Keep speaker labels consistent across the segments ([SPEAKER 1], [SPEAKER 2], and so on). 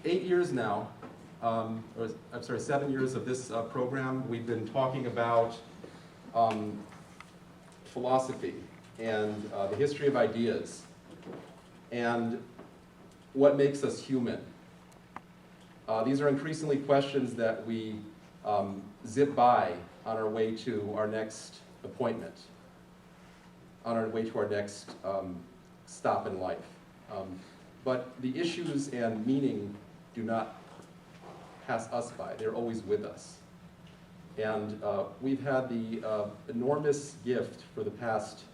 [SPEAKER 1] 8 years now, or I'm sorry, 7 years of this program, we've been talking about philosophy and the history of ideas and what makes us human. These are increasingly questions that we zip by on our way to our next appointment, on our way to our next stop in life. But the issues and meaning do not pass us by. They're always with us. And we've had the enormous gift for the past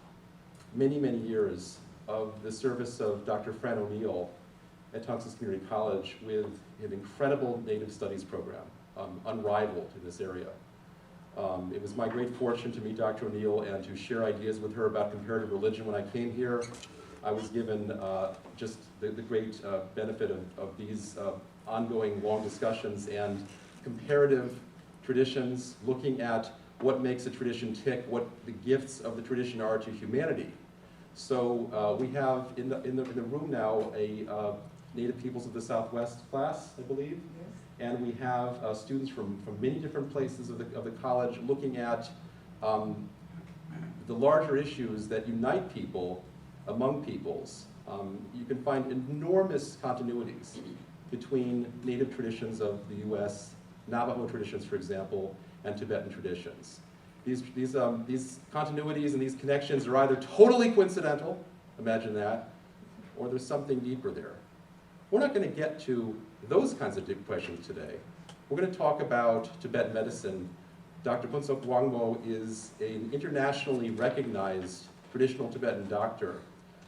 [SPEAKER 1] many, many years of the service of Dr. Fran O'Neill at Tunxis Community College with an incredible Native Studies program, unrivaled in this area. It was my great fortune to meet Dr. O'Neill and to share ideas with her about comparative religion when I came here. I was given just the great benefit of these ongoing long discussions and comparative traditions, looking at what makes a tradition tick, what the gifts of the tradition are to humanity. So we have in the room now a Native Peoples of the Southwest class, I believe.
[SPEAKER 2] Yes.
[SPEAKER 1] And we have students from many different places of the college looking at the larger issues that unite people among peoples. You can find enormous continuities between Native traditions of the US, Navajo traditions, for example, and Tibetan traditions. These continuities and these connections are either totally coincidental, imagine that, or there's something deeper there. We're not going to get to those kinds of deep questions today. We're going to talk about Tibetan medicine. Dr. Phuntsog Wangmo is an internationally recognized traditional Tibetan doctor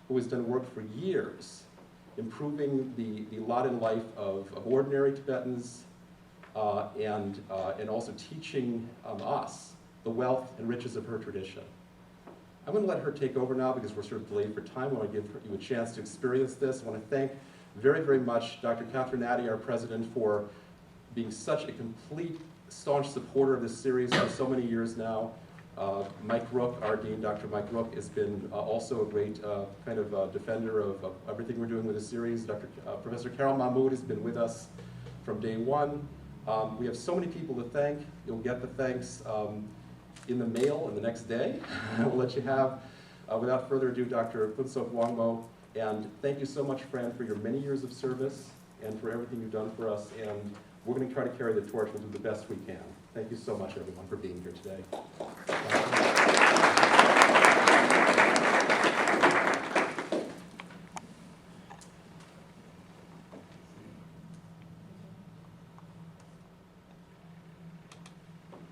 [SPEAKER 1] who has done work for years improving the lot in life of ordinary Tibetans and also teaching us the wealth and riches of her tradition. I'm going to let her take over now because we're sort of delayed for time. I want to give you a chance to experience this. I want to thank very, very much Dr. Catherine Addy, our president, for being such a complete, staunch supporter of this series for so many years now. Mike Rook, our dean, Dr. Mike Rook, has been also a great kind of defender of everything we're doing with the series. Professor Carol Mahmood has been with us from day one. We have so many people to thank. You'll get the thanks in the mail in the next day. We'll let you have, without further ado, Dr. Phuntsog Wangmo. And thank you so much, Fran, for your many years of service and for everything you've done for us. And we're going to try to carry the torch. We'll do the best we can. Thank you so much, everyone, for being here today.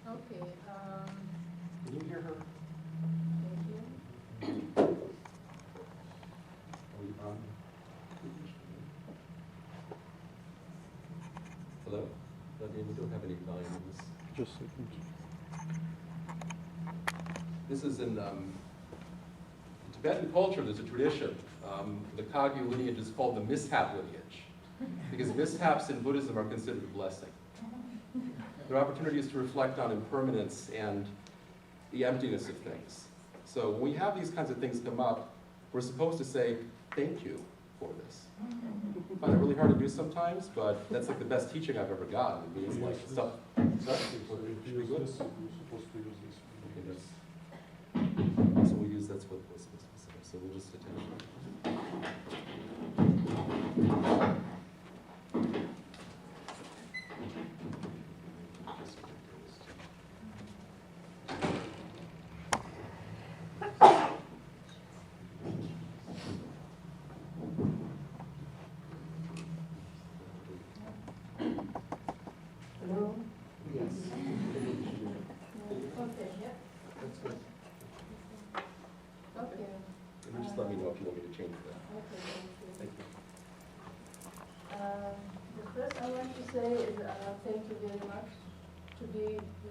[SPEAKER 2] Okay.
[SPEAKER 1] Can you hear her?
[SPEAKER 2] Thank you.
[SPEAKER 1] Are we on? Hello? We don't have any volume in this.
[SPEAKER 3] Just a second.
[SPEAKER 1] This is in Tibetan culture, there's a tradition. The ChOgyal lineage is called the mishap lineage because mishaps in Buddhism are considered a blessing. There are opportunities to reflect on impermanence and the emptiness of things. So when we have these kinds of things come up, we're supposed to say, thank you for this. I find it really hard to do sometimes, but that's like the best teaching I've ever gotten. It's like stuff. Should we go? So we'll use that's what we're supposed to say. So we'll just attend.
[SPEAKER 2] Hello?
[SPEAKER 1] Yes.
[SPEAKER 2] Okay, yeah.
[SPEAKER 1] That's good.
[SPEAKER 2] Okay.
[SPEAKER 1] And just let me know if you want me to change that.
[SPEAKER 2] Okay, thank
[SPEAKER 1] Thank
[SPEAKER 2] you.
[SPEAKER 1] you.
[SPEAKER 2] The first I want to say is thank you very much to be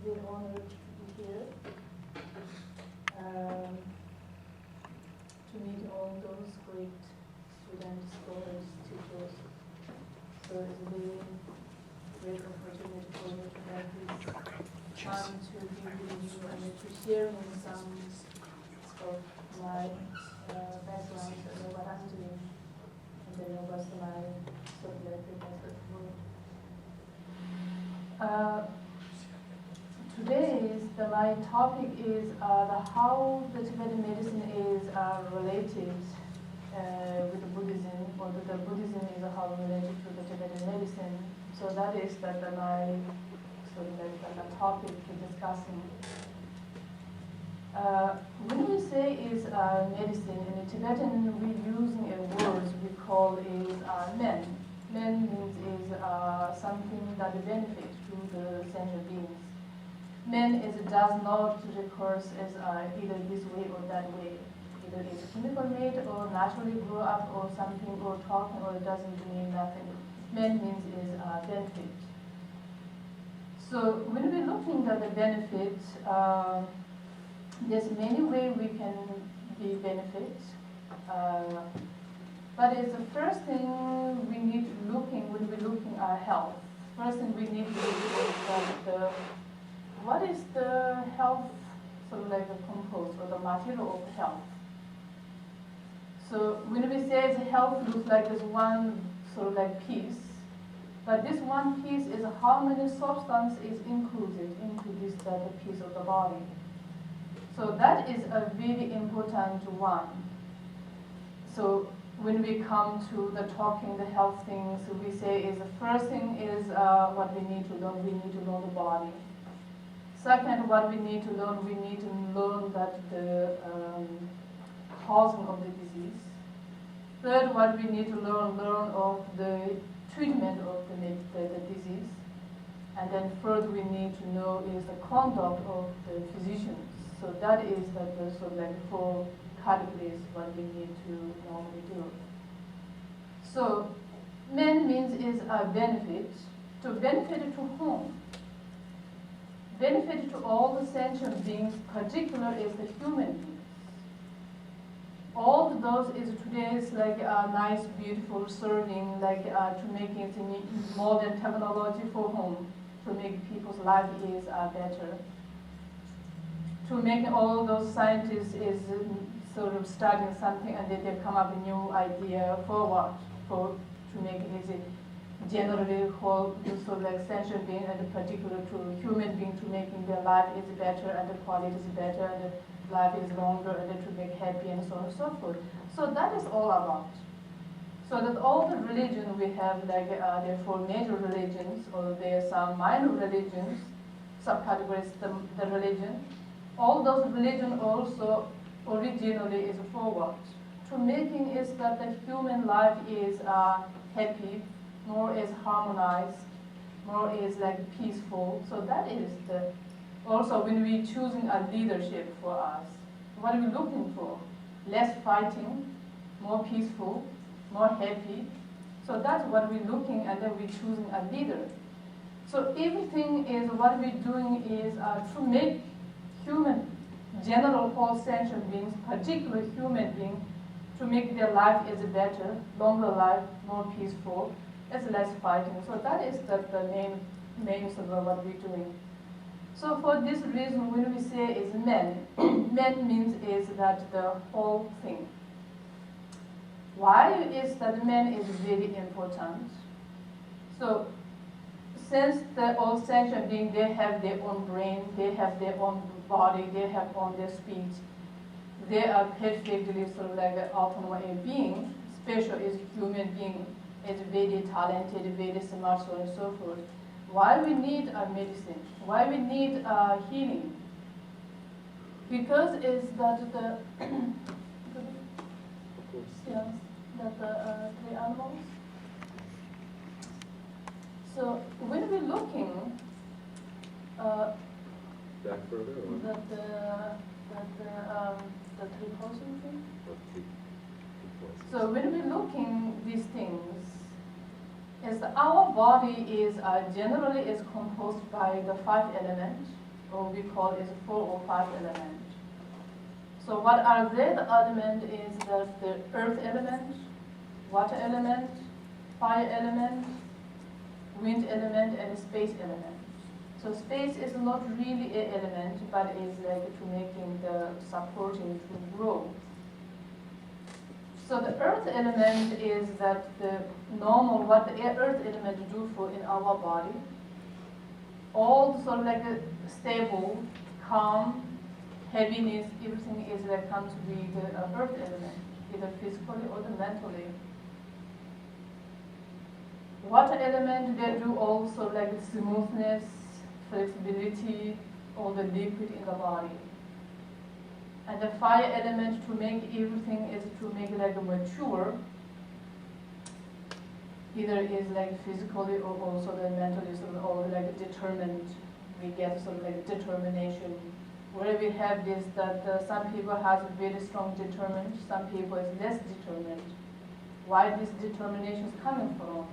[SPEAKER 2] really honored to be here. To meet all those great students, scholars, teachers. So it's a very great opportunity for me to have this time to be with you and to share with some of my background and what I'm doing. And then what's my subject professor. My topic is how the Tibetan medicine is related with Buddhism, or that the Buddhism is how related to the Tibetan medicine. So that is my topic for discussing. When we say is medicine in the Tibetan, we're using a word we call is men. Men means is something that benefits to the sentient beings. Men does not recurse as either this way or that way. Either it's chemical made or naturally grew up or something or talking or it doesn't mean nothing. Men means is benefit. So when we're looking at the benefit, there's many ways we can be benefit. But it's the first thing we need looking when we're looking at health. First thing we need to look at what is the health, sort of like the composed or the material of health. So when we say the health looks like this one sort of like piece, but this one piece is how many substance is included into this piece of the body. So that is a very important one. So when we come to the talking the health things, we say is the first thing is what we need to learn. We need to learn the body. Second, what we need to learn that the causing of the disease. Third, what we need to learn of the treatment of the disease. And then third, we need to know is the conduct of the physicians. So that is the sort of like 4 categories what we need to normally do. So men means is a benefit. To benefit to whom? Benefit to all the sentient beings, particular is the human beings. All those is today's like nice, beautiful serving, like to make it modern technology for whom? To make people's life is better. To make all those scientists is sort of studying something and then they come up with a new idea for what? To make it easy. Generally whole so like sentient being and particular to human being to making their life is better and the quality is better and the life is longer and to make happy and so on and so forth. So that is all about. So that all the religion we have like there are 4 major religions or there are some minor religions, subcategories the religion. All those religion also originally is forward to making is that the human life is happy, more is harmonized, more is like peaceful. So that is the, also when we choosing a leadership for us, what are we looking for? Less fighting, more peaceful, more happy. So that's what we're looking and then we're choosing a leader. So everything is what we're doing is to make human, general whole sentient beings, particular human beings, to make their life is better, longer life, more peaceful, it's less fighting. So that is the main sort of what we're doing. So for this reason, when we say is men, men means is that the whole thing. Why is that men is very important? So since the all sentient beings, they have their own brain, they have their own body, they have on their speech, they are perfectly sort of like an autonomous being, special is human being, is very talented, very smart, so on and so forth. Why we need a medicine? Why we need healing? Because it's that the that the 3 animals. So when we're looking
[SPEAKER 1] back further, or
[SPEAKER 2] the 3 person thing. So when we're looking these things, is our body is generally is composed by the 5 elements, or we call it 4 or 5 elements. So what are they? The element is the earth element, water element, fire element, wind element, and space element. So space is not really an element, but is like to making the supporting to grow. So the earth element is that the normal, what the earth element do for in our body. all sort of like a stable, calm, heaviness, everything is like come to be the earth element, either physically or the mentally. Water element, they do also like smoothness, flexibility, all the liquid in the body. And the fire element, to make everything is to make like a mature, either is like physically or also the mentally, sort of, or like determined. We get sort of like determination. Where we have this, that some people have very strong determined, some people is less determined. Why this determination is coming from?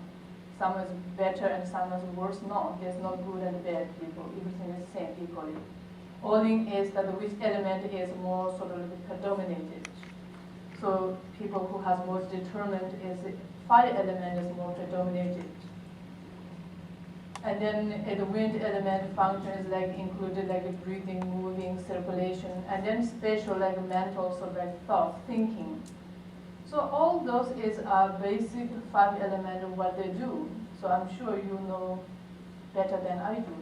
[SPEAKER 2] Some is better and some is worse. No, there's no good and bad people. Everything is same equally. All thing is that which element is more sort of predominated. So people who has most determined is fire element is more predominated. And then the wind element function is like included like breathing, moving, circulation, and then spatial like mental sort of like thought, thinking. So all those is a basic 5 element of what they do. So I'm sure you know better than I do.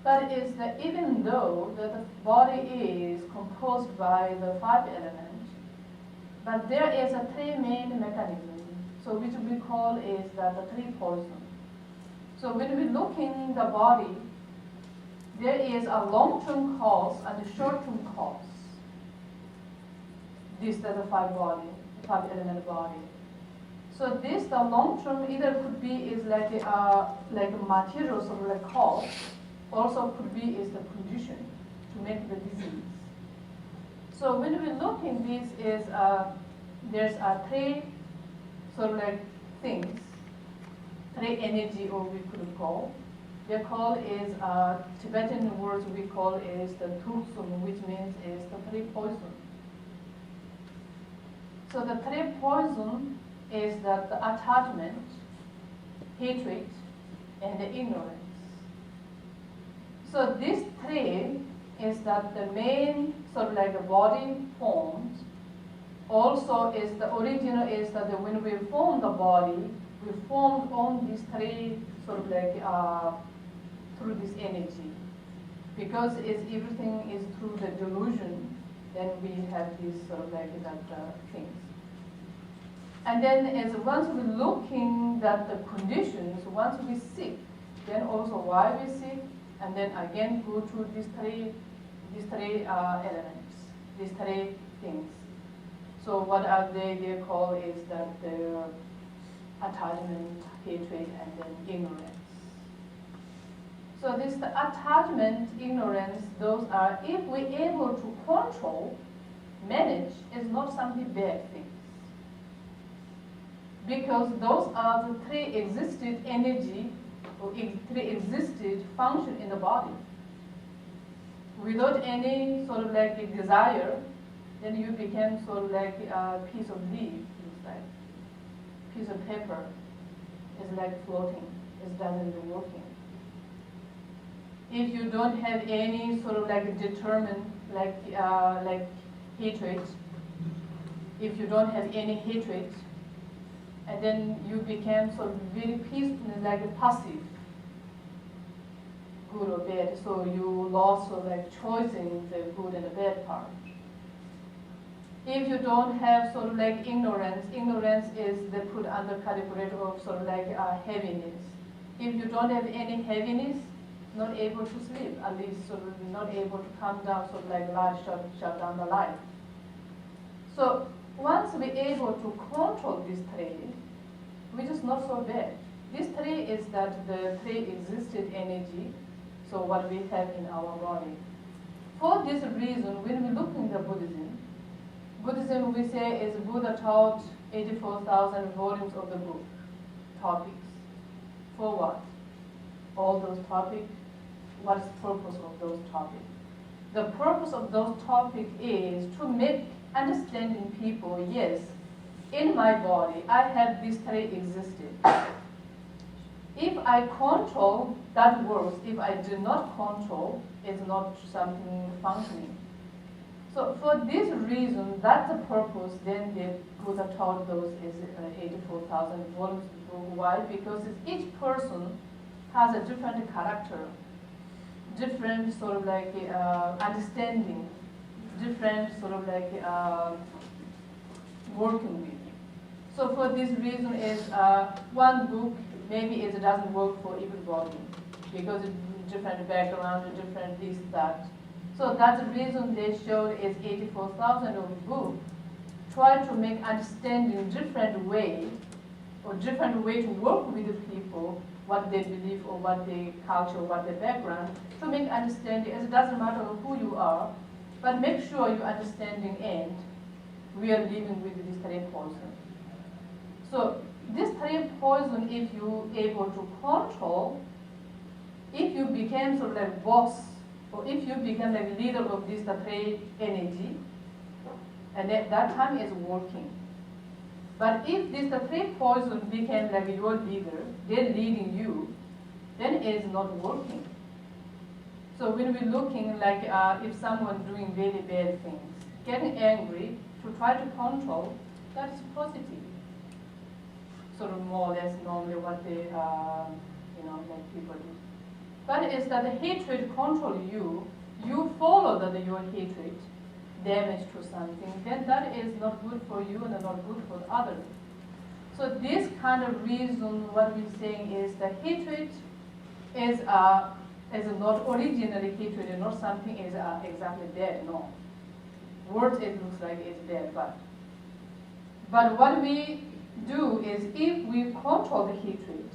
[SPEAKER 2] But is that even though that the body is composed by the 5 elements, but there is a 3 main mechanism. So which we call is that the 3 poison. So when we look in the body, there is a long-term cause and a short-term cause. This is the 5 element body. So this, the long-term, either could be is like a material sort of like cause, also could be is the condition to make the disease. So when we look in this is there's 3 sort of like things, 3 energy, or we could call. They call is Tibetan words we call is the Tunxis, which means is the 3 poison. So the 3 poison is that the attachment, hatred, and the ignorance. So these 3 is that the main sort of like the body forms. Also is the original is that when we form the body, we formed on these 3 sort of like through this energy. Because it's, everything is through the delusion, then we have these sort of like that things. And then as once we looking at the conditions, once we sick, then also why we sick, and then again go to these three elements, these 3 things. So what are they? They call is that the attachment, hatred, and then ignorance. So this the attachment, ignorance, those are, if we're able to control, manage, is not something bad thing. Because those are the 3 existed energy or 3 existed function in the body. Without any sort of like a desire, then you become sort of like a piece of leaf, it's like piece of paper, is like floating, it doesn't be working. If you don't have any sort of like determined like hatred, if you don't have any hatred, and then you become sort of very peaceful, like a passive, good or bad. So you lost sort of like choosing the good and the bad part. If you don't have sort of like ignorance, ignorance is they put under category of sort of like heaviness. If you don't have any heaviness, not able to sleep, at least sort of not able to calm down, sort of like life shut down the life. So once we're able to control these 3, which is not so bad. These 3 is that the 3 existed energy, so what we have in our body. For this reason, when we look in the Buddhism we say is Buddha taught 84,000 volumes of the book, topics. For what? All those topics, what is the purpose of those topics? The purpose of those topics is to make understanding people, yes, in my body, I have these 3 existed. If I control, that works. If I do not control, it's not something functioning. So for this reason, that's the purpose, then the Buddha taught those is 84,000 volumes. Why? Because each person has a different character, different sort of like understanding, different sort of like working with. So for this reason is one book, maybe it doesn't work for everybody because it's different background, different this, that. So that's the reason they showed is 84,000 of book. Try to make understanding different way or different way to work with the people, what they believe or what their culture, what their background, to make understanding. It doesn't matter who you are, but make sure your understanding and we are living with this three poison. So this three poison, if you able to control, if you became sort of like boss, or if you become like leader of this three energy, and at that time is working. But if this three poison became like your leader, they're leading you, then it is not working. So when we're looking like if someone doing very bad things, getting angry to try to control, that is positive. Sort of more or less normally what they, like people do. But it's that the hatred control you, you follow that your hatred, damage to something, then that is not good for you and not good for the other. So this kind of reason, what we're saying is that hatred is not originally hatred, and not something is exactly bad, no. Words it looks like it's bad, but what we do is if we control the hatred,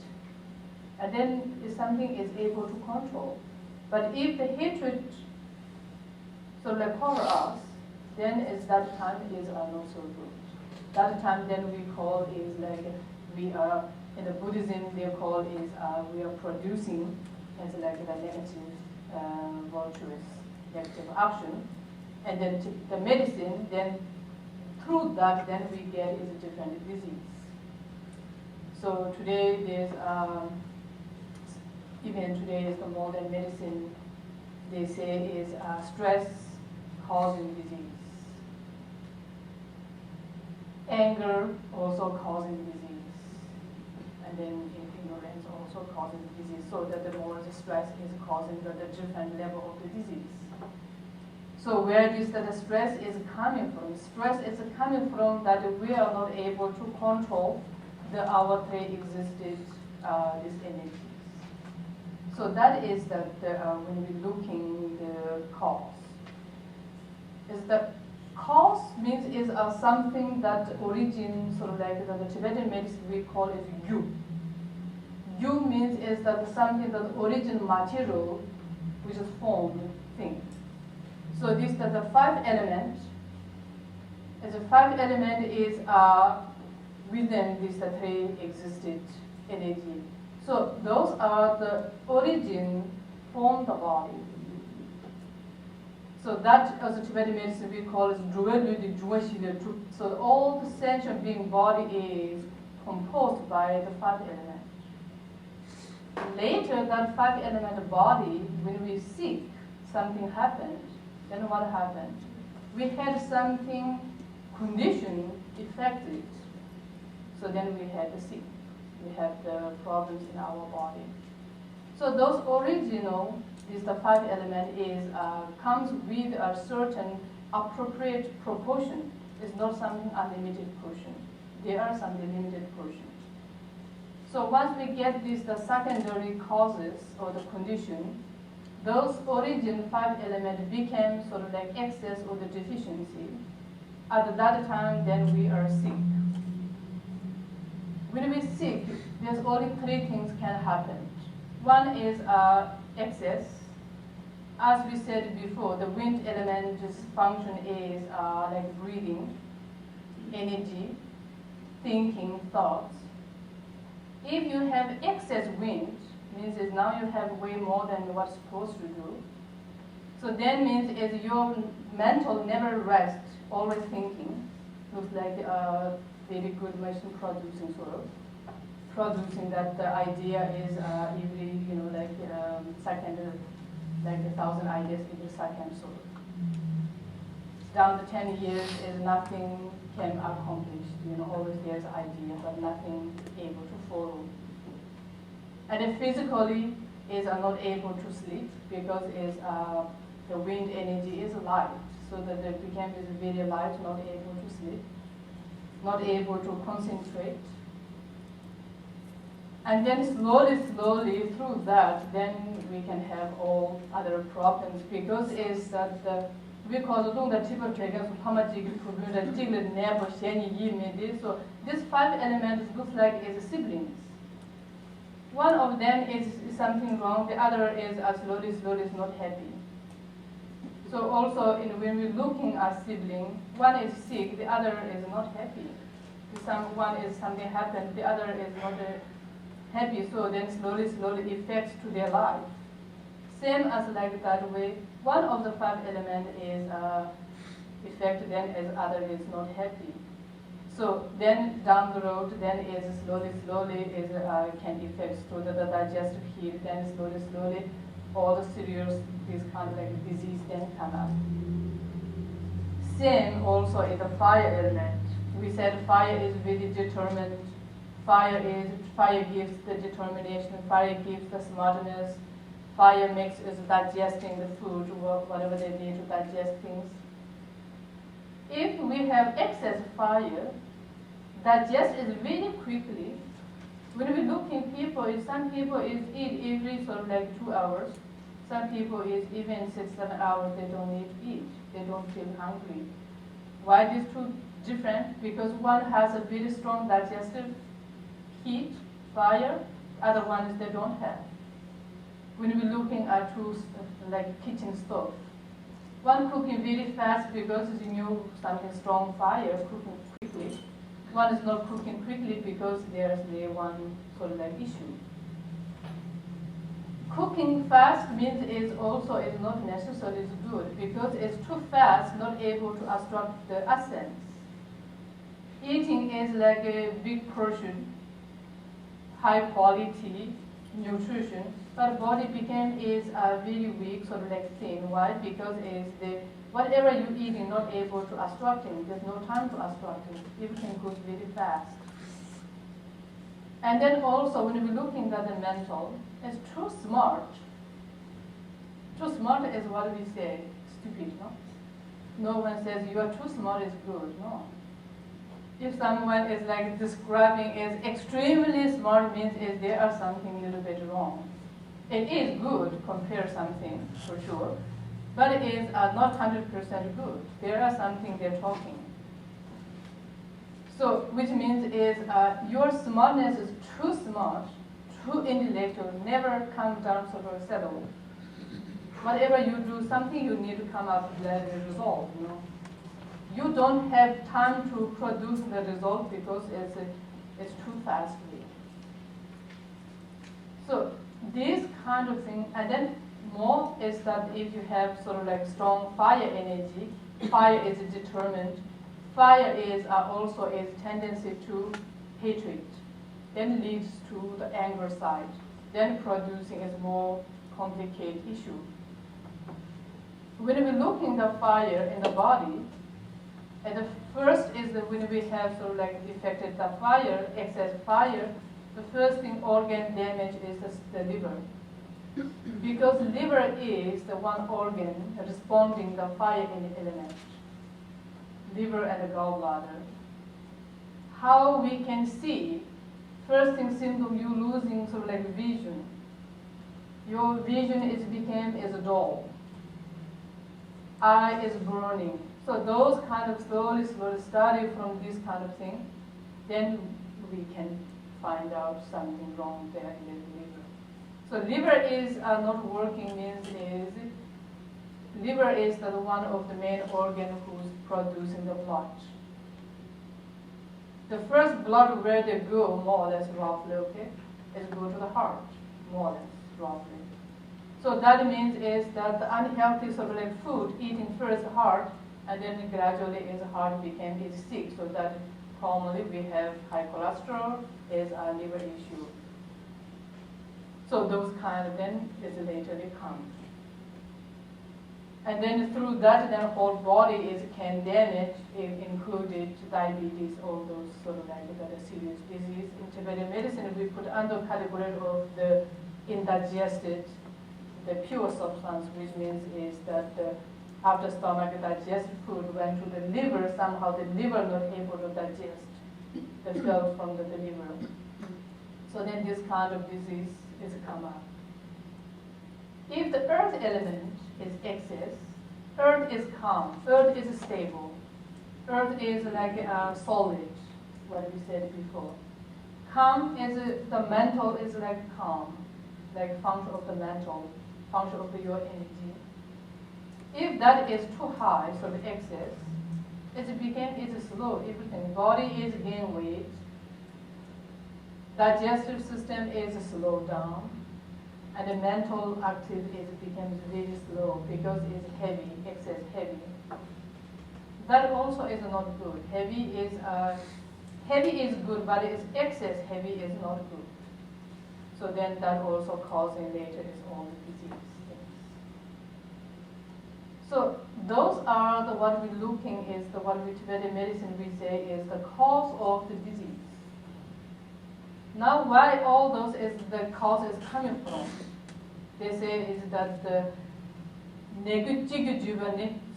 [SPEAKER 2] and then if something is able to control. But if the hatred sort of like cover us, then is that time is not so good. That time then we call is like we are in the Buddhism they call is we are producing as like the negative virtuous negative action, and then the medicine then through that then we get is a different disease. So today there's even today is the modern medicine they say is stress causing disease. Anger also causing disease, and then ignorance also causing disease. So that the more the stress is causing the different level of the disease. So where this the stress is coming from? Stress is coming from that we are not able to control our three existed these energies. So that is that when we're looking the cause. Is that cause means is something that origin sort of like the Tibetan medicine we call it yu. Yu means is that something that origin material which is formed thing. So this that the five element. As a five element is within this the three existed energy. So those are the origin from the body. So that as a Tibetan medicine we call it Dzogchen. So all the sentient being body is composed by the five elements. Later that five element body, when we sick, something happened, then what happened? We had something condition affected. So then we had the sick. We have the problems in our body. So those original, is the five element is comes with a certain appropriate proportion. It's not something unlimited portion. There are some limited portion. So once we get this the secondary causes or the condition, those origin five element became sort of like excess or the deficiency. At that time, then we are sick. When we're sick, there's only three things can happen. One is excess. As we said before, the wind element just function is like breathing, energy, thinking, thoughts. If you have excess wind, means is now you have way more than what's supposed to do. So then means is your mental never rest, always thinking. Looks like very good machine producing sort of. Producing that the idea is every, like second, like 1,000 ideas every second sort of. Down the 10 years is nothing can accomplish. Always there's idea, but nothing able to follow. And then physically is not able to sleep because the wind energy is light, so that the became is very light, not able to sleep, not able to concentrate. And then slowly through that, then we can have all other problems, because is that we call the Tibet so these 5 elements look like is siblings. One of them is something wrong, the other is slowly is not happy. So also when we're looking at sibling, one is sick, the other is not happy. One is something happened, the other is not happy, so then slowly affects to their life. Same as like that way, one of the 5 elements is affected, then as other is not happy. So then down the road, then is slowly is can affect to the digestive heat, then slowly all the serious this kind of like disease then come up. Same also is the fire element. We said fire is really determined. Fire gives the determination. Fire gives the smartness. Fire makes is digesting the food, whatever they need to digest things. If we have excess fire, digest is really quickly. When we look in people, some people is eat every sort of like 2 hours. Some people is even 6-7 hours they don't need to eat. They don't feel hungry. Why these two different? Because one has a very strong digestive heat, fire. Other ones they don't have. When we're looking at two like kitchen stove, one cooking very fast because you know something strong fire cooking quickly. One is not cooking quickly because there's the one sort of like issue. Cooking fast means is not necessarily good because it's too fast, not able to abstract the essence. Eating is like a big portion, high quality nutrition, but body is very weak, sort of like thin. Why? Because whatever you eat is not able to abstracting. There's no time to abstracting. Everything goes very fast. And then also when we're looking at the mental, it's too smart. Too smart is what we say, stupid, no? No one says you are too smart is good, no. If someone is like describing as extremely smart means is there are something a little bit wrong. It is good, compare something for sure, but it is not 100% good. There are something they're talking. So, which means is your smartness is too smart, too intellectual, never come down sort of settle. Whatever you do, something you need to come up with a result, you know. You don't have time to produce the result because it's too fast. So this kind of thing, and then more is that if you have sort of like strong fire energy, fire is determined. Fire is also a tendency to hatred, then leads to the anger side, then producing a more complicated issue. When we look in the fire in the body, and the first is that when we have sort of like affected the fire, excess fire, the first thing organ damage is the liver. Because liver is the one organ responding the fire element. Liver and the gallbladder. How we can see, first thing symptom, you losing sort of like vision. Your vision became dull. Eye is burning. So those kind of slowly study from this kind of thing, then we can find out something wrong there in the liver. So liver is not working means liver is the one of the main organ who's producing the blood. The first blood where they go, more or less roughly, okay, is go to the heart, more or less roughly. So that means is that the unhealthy sort of like food, eating first heart, and then gradually is heart became sick. So that commonly we have high cholesterol is a liver issue. So those kind of then is later come. And then through that, then whole body can damage, included diabetes, all those sort of like that serious disease. In Tibetan medicine, we put under category of the indigested, the pure substance, which means is that after stomach digested food went to the liver, somehow the liver not able to digest the cells from the liver. So then this kind of disease is come up. If the earth element is excess, earth is calm, earth is stable, earth is like solid, what we said before. Calm is the mental is like calm, like function of the mental, function of your energy. If that is too high, so the excess, it's slow, everything. Body is gain weight, digestive system is slowed down, and the mental activity becomes really slow because it's heavy, excess heavy. That also is not good. Heavy is good, but it's excess heavy is not good. So then that also causing later its own disease. So those are the what we're looking is the what we Tibetan medicine we say is the cause of the disease. Now why all those is the cause is coming from? They say is that the negative,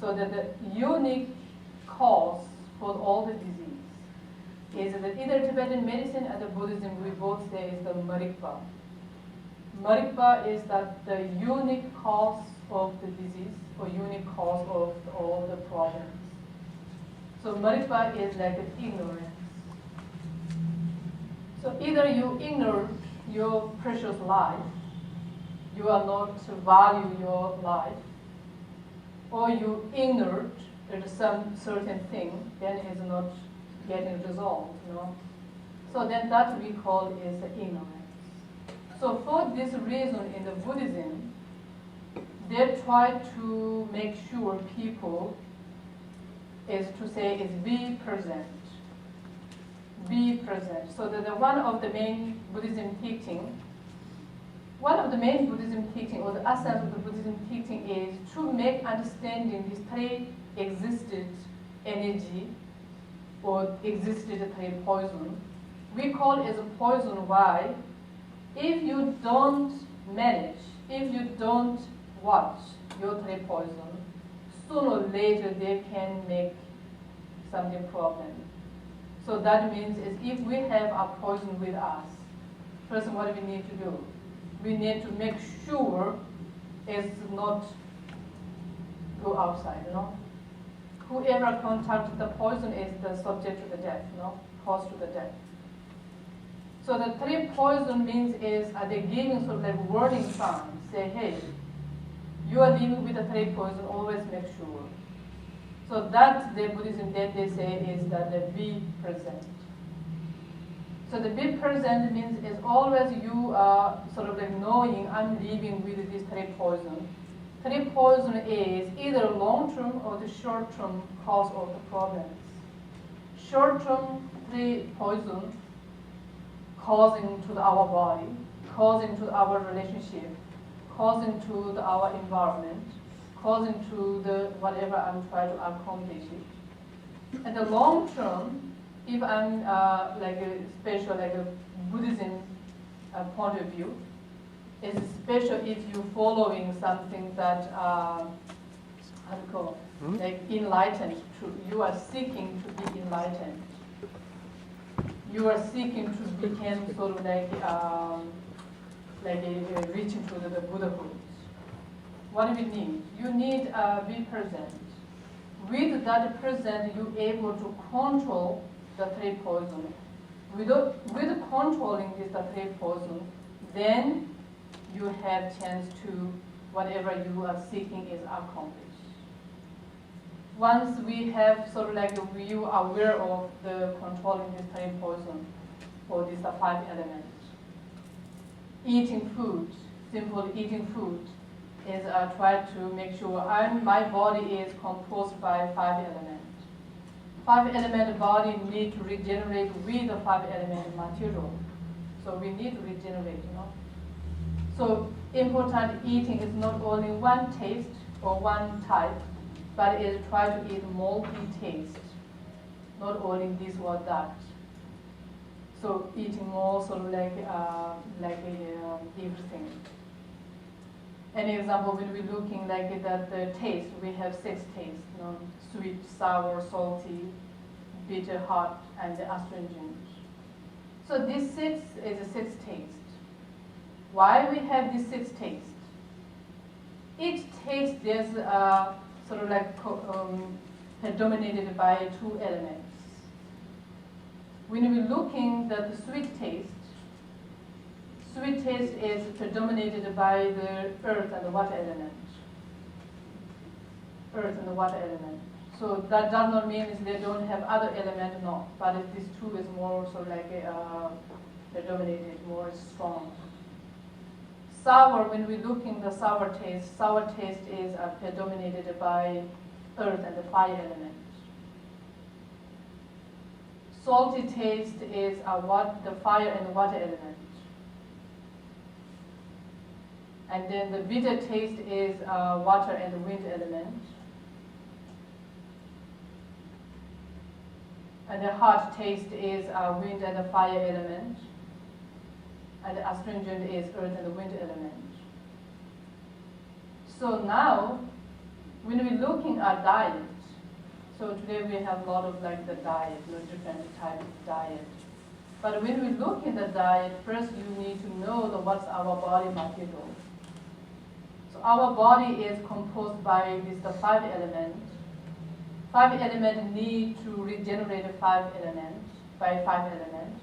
[SPEAKER 2] so that the unique cause for all the disease is that either Tibetan medicine and the Buddhism we both say is the marikpa. Marikpa is that the unique cause of the disease or unique cause of all the problems. So marikpa is like ignorance. So either you ignore your precious life, you are not to value your life, or you ignored some certain thing, then it's not getting resolved, So then that we call is ignorance. So for this reason in the Buddhism, they try to make sure people is to say is be present. Be present. So that one of the main Buddhism teaching or the essence of the Buddhism teaching is to make understanding these three existed energy or existed three poison. We call it as a poison. Why? If you don't manage, if you don't watch your three poison, sooner or later they can make something problem. So that means is if we have a poison with us, first what we need to do? We need to make sure it's not go outside, Whoever contacts the poison is the subject to the death, cause to the death. So the three poison means is they giving sort of like warning signs, say, hey, you are living with the three poison, always make sure. So that's the Buddhism that they say is that the be present. So the be present means is always you are sort of like knowing I'm living with this three poison. Three poison is either long-term or the short-term cause of the problems. Short-term three poison causing to our body, causing to our relationship, causing to our environment, causing to the whatever I'm trying to accomplish it. And the long-term, if I'm like a special, like a Buddhism point of view, is special if you're following something that, like enlightened. You are seeking to be enlightened. You are seeking to become sort of like reaching to the Buddhahood. What do we need? You need be present. With that present, you're able to control the three poison. With controlling this the three poison, then you have chance to whatever you are seeking is accomplished. Once we have sort of like you are aware of the controlling this three poison or these five elements. Eating food, simple eating food, is try to make sure my body is composed by five elements. Five element body need to regenerate with the five element material. So we need to regenerate, So important eating is not only one taste, or one type, but is try to eat multi-taste, not only this or that. So eating more sort of like everything. An example, when we're looking like that the taste, we have 6 tastes, you know, sweet, sour, salty, bitter, hot, and astringent. So this 6 is a 6 taste. Why we have these 6 tastes? Each taste there's sort of like dominated by 2 elements. When we're looking at the sweet taste is predominated by the earth and the water element. Earth and the water element. So that does not mean they don't have other element, no. But these 2 is more sort of like predominated, more strong. Sour, when we're looking at the sour taste is predominated by earth and the fire element. Salty taste is the fire and the water element. And then the bitter taste is water and the wind element. And the hot taste is wind and the fire element. And the astringent is earth and the wind element. So now, when we're looking at diet, so today we have a lot of like the diet, different type of diet. But when we look in the diet, first you need to know what's our body material. So our body is composed by the 5 elements. 5 elements need to regenerate 5 elements by 5 elements.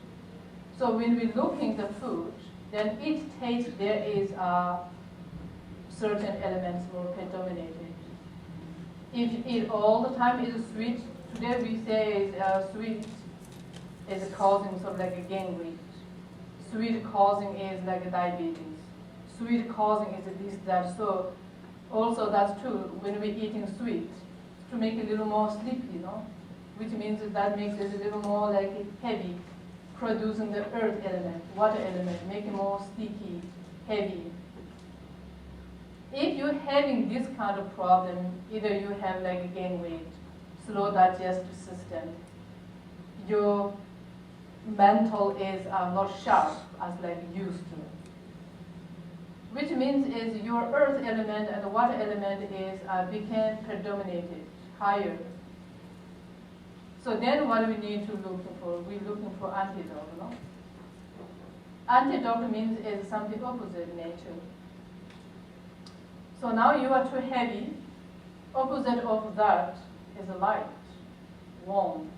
[SPEAKER 2] So when we're looking at the food, then each taste there is certain elements more predominated. If you eat all the time is sweet, today we say sweet is causing sort of like a gain weight. Sweet causing is like a diabetes. Sweet causing is this, that. So also that's true when we're eating sweet to make it a little more sleepy, which means that makes it a little more like heavy, producing the earth element, water element, making more sticky, heavy. If you're having this kind of problem, either you have like a gain weight, slow digestive system, your mental is not sharp as like used to. Which means is your earth element and the water element is became predominated, higher. So then what we need to look for? We're looking for antidote, no? Antidote means is something opposite nature. So now you are too heavy. Opposite of that is light, warm,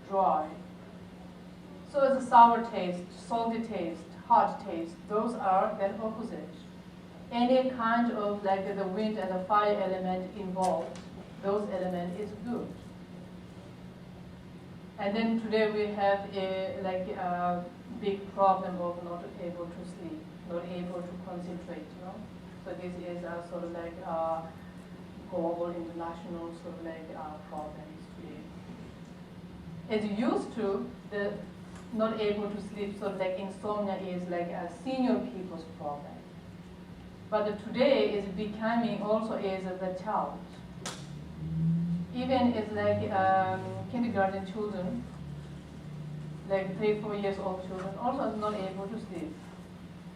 [SPEAKER 2] dry. So it's a sour taste, salty taste, hot taste. Those are then opposite. Any kind of like the wind and the fire element involved, those element is good. And then today we have a big problem of not able to sleep, not able to concentrate, So this is sort of like global, international sort of like problems today. As used to, the not able to sleep, sort of like insomnia is like a senior people's problem. But today is becoming also as the child. Even as like kindergarten children, like 3-4 years old children, also not able to sleep.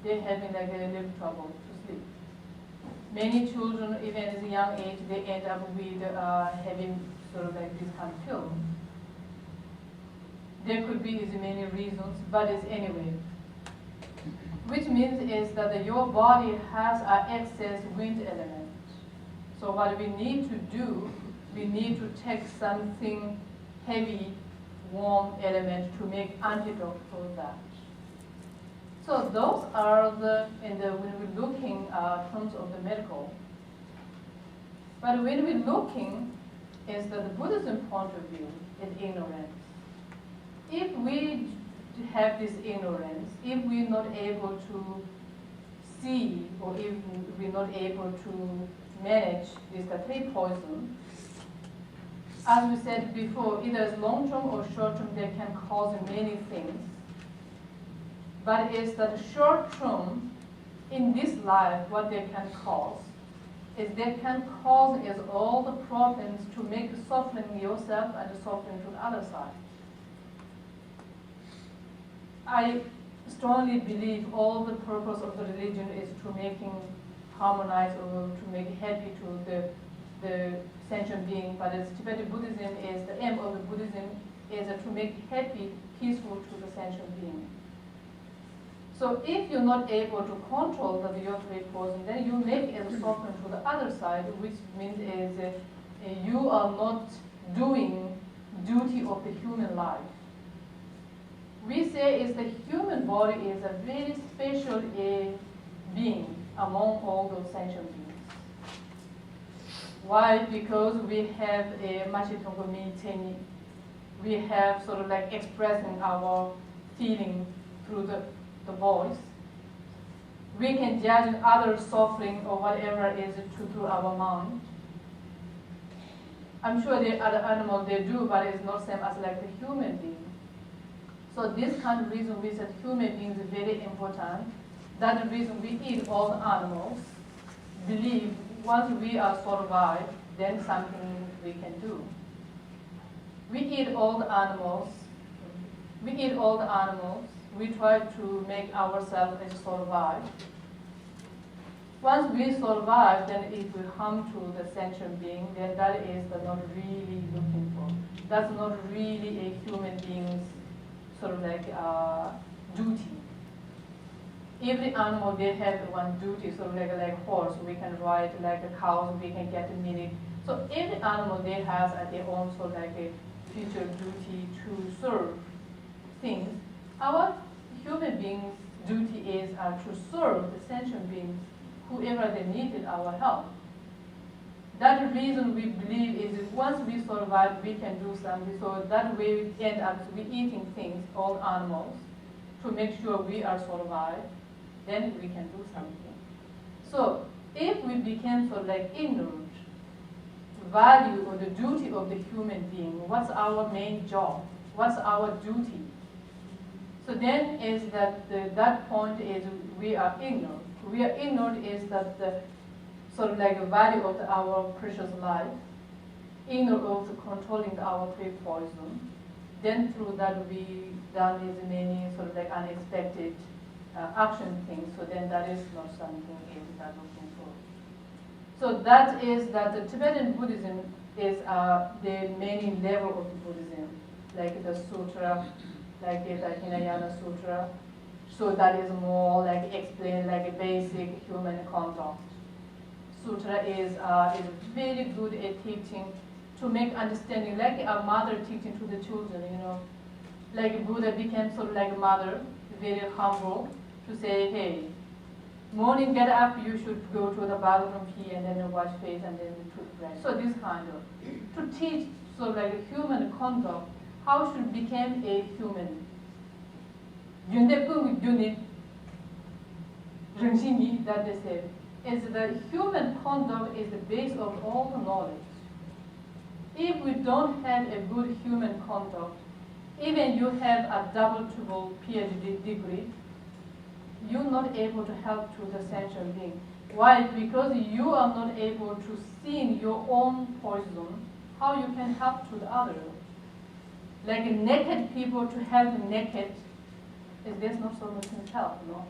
[SPEAKER 2] They're having like a little trouble to sleep. Many children, even at a young age, they end up with having sort of like this kind of pill. There could be as many reasons, but it's anyway. Which means is that your body has an excess wind element. So what we need to do, we need to take something heavy, warm element to make antidote for that. So those are when we're looking terms of the medical. But when we're looking is that the Buddhism point of view is ignorance. If we have this ignorance, if we're not able to see or if we're not able to manage these 3 poisons, as we said before, either long-term or short-term, they can cause many things. But it's that short-term, in this life, what they can cause is they can cause is all the problems to make suffering yourself and suffering to the other side. I strongly believe all the purpose of the religion is to making harmonize or to make happy to the sentient being, but as Tibetan Buddhism is, the aim of the Buddhism is to make happy, peaceful to the sentient being. So if you're not able to control the your three poison, then you make it suffering to the other side, which means is you are not doing duty of the human life. We say is the human body is a very special being among all those sentient beings. Why? Because we have a machitongomiti. We have sort of like expressing our feeling through the voice. We can judge other suffering or whatever is through our mind. I'm sure the other animals they do, but it's not same as like the human being. So this kind of reason we said human beings is very important. That's the reason we eat all the animals. Believe once we are survived, then something we can do. We eat all the animals. We eat all the animals. We try to make ourselves survive. Once we survive, then if we harm to the sentient being, then that is the not really looking for. That's not really a human being's sort of like duty. Every animal they have one duty, so like horse, we can ride, like a cow, we can get milk. So every animal they have at their own sort of like a future duty to serve things. Our human beings' duty is to serve the sentient beings, whoever they needed our help. That reason we believe is that once we survive, we can do something. So that way we end up we eating things, all animals, to make sure we are survived. Then we can do something. So if we become sort of like ignorant, value or the duty of the human being, what's our main job? What's our duty? So then is that that point is we are ignorant. We are ignorant is that the sort of like a value of our precious life, ignorant of the controlling our pre-poison. Then through that we done is many sort of like unexpected action things. So then that is not something is that looking for. So that is that the Tibetan Buddhism is the many level of the Buddhism, like the sutra, like the Hinayana Sutra. So that is more like explain like a basic human conduct. Sutra is very good at teaching to make understanding, like a mother teaching to the children, you know. Like Buddha became sort of like a mother, very humble, to say, hey, morning get up, you should go to the bathroom pee and then wash face and then toothbrush. So this kind of, to teach sort of like a human conduct, how should become a human. That they say, is the human conduct is the base of all the knowledge. If we don't have a good human conduct, even you have a double, triple PhD degree, you're not able to help to the sentient being. Why? Because you are not able to see your own poison, how you can help to the other. Like naked people to help naked, there's not so much help, no?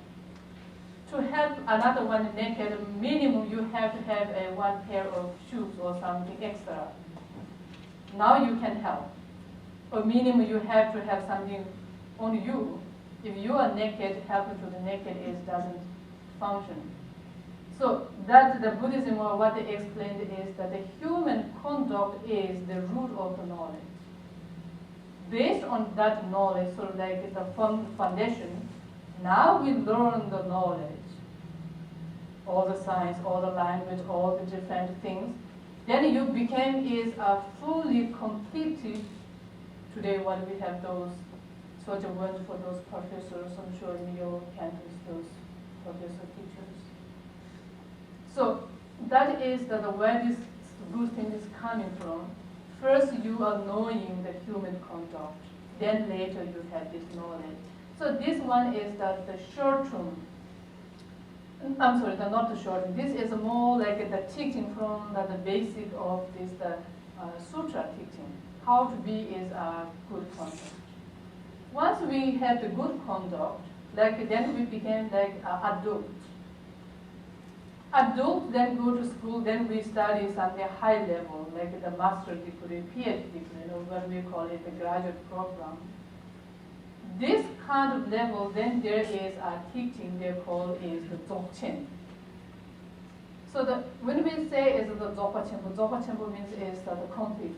[SPEAKER 2] To help another one naked, minimum you have to have a one pair of shoes or something extra. Now you can help. Or minimum you have to have something on you. If you are naked, helping to the naked doesn't function. So that the Buddhism or what they explained is that the human conduct is the root of the knowledge. Based on that knowledge, sort of like the foundation, now we learn the knowledge, all the science, all the language, all the different things. Then you became is a fully completed. Today, what we have those such a wonderful those professors. I'm sure in your campus those professor teachers. So that is that where this good thing is coming from. First, you are knowing the human conduct. Then later, you have this knowledge. So this one is that the short term. I'm sorry, not the short. This is more like the teaching from the basic of this sutra teaching. How to be is a good conduct. Once we have the good conduct, like then we became like adult. Adult then go to school, then we study something high level, like the master degree, PhD degree, what we call it the graduate program. This kind of level, then there is a teaching they call is the Dzogchen. So when we say is the Dzogchen means is the complete.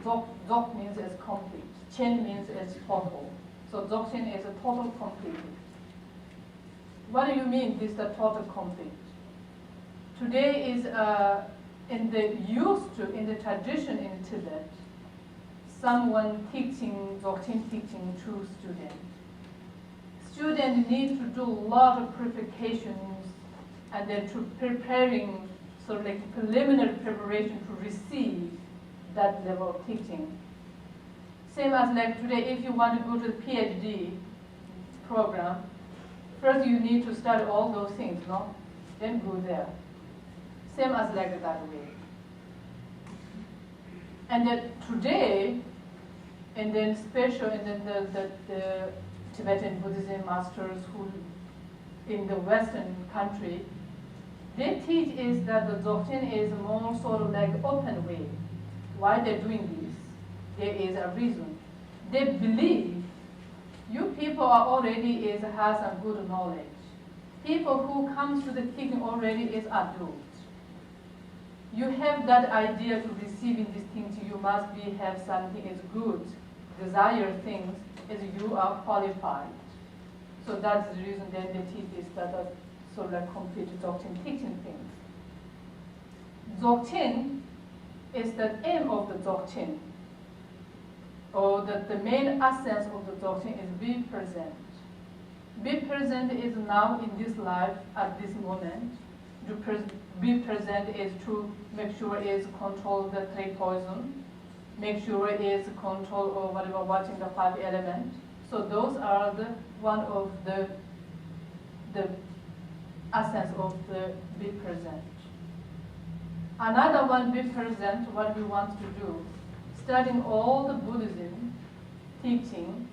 [SPEAKER 2] Dzog means is complete. Chen means is total. So Dzogchen is a total complete. What do you mean this the total complete? Today is in the tradition in Tibet, someone teaching Dzogchen teaching to students. Students need to do a lot of purifications and then to preparing sort of like preliminary preparation to receive that level of teaching. Same as like today, if you want to go to the PhD program, first you need to study all those things, no? Then go there. Same as like that way. And then today, and then special, and then the Tibetan Buddhism masters who in the Western country, they teach is that the Dzogchen is more sort of like open way. Why they're doing this? There is a reason. They believe you people are already has a good knowledge. People who comes to the teaching already is adult. You have that idea to receiving these things. You must have something is good, desire things. Is you are qualified. So that's the reason then they teach this that are sort of like complete Dzogchen teaching things. Dzogchen is the aim of the Dzogchen, or the main essence of the Dzogchen is be present. Be present is now in this life at this moment. To be present is to make sure is control the three poison, make sure is control or whatever watching the 5 elements. So those are the one of the essence of the be present. Another one, be present, what we want to do, studying all the Buddhism teaching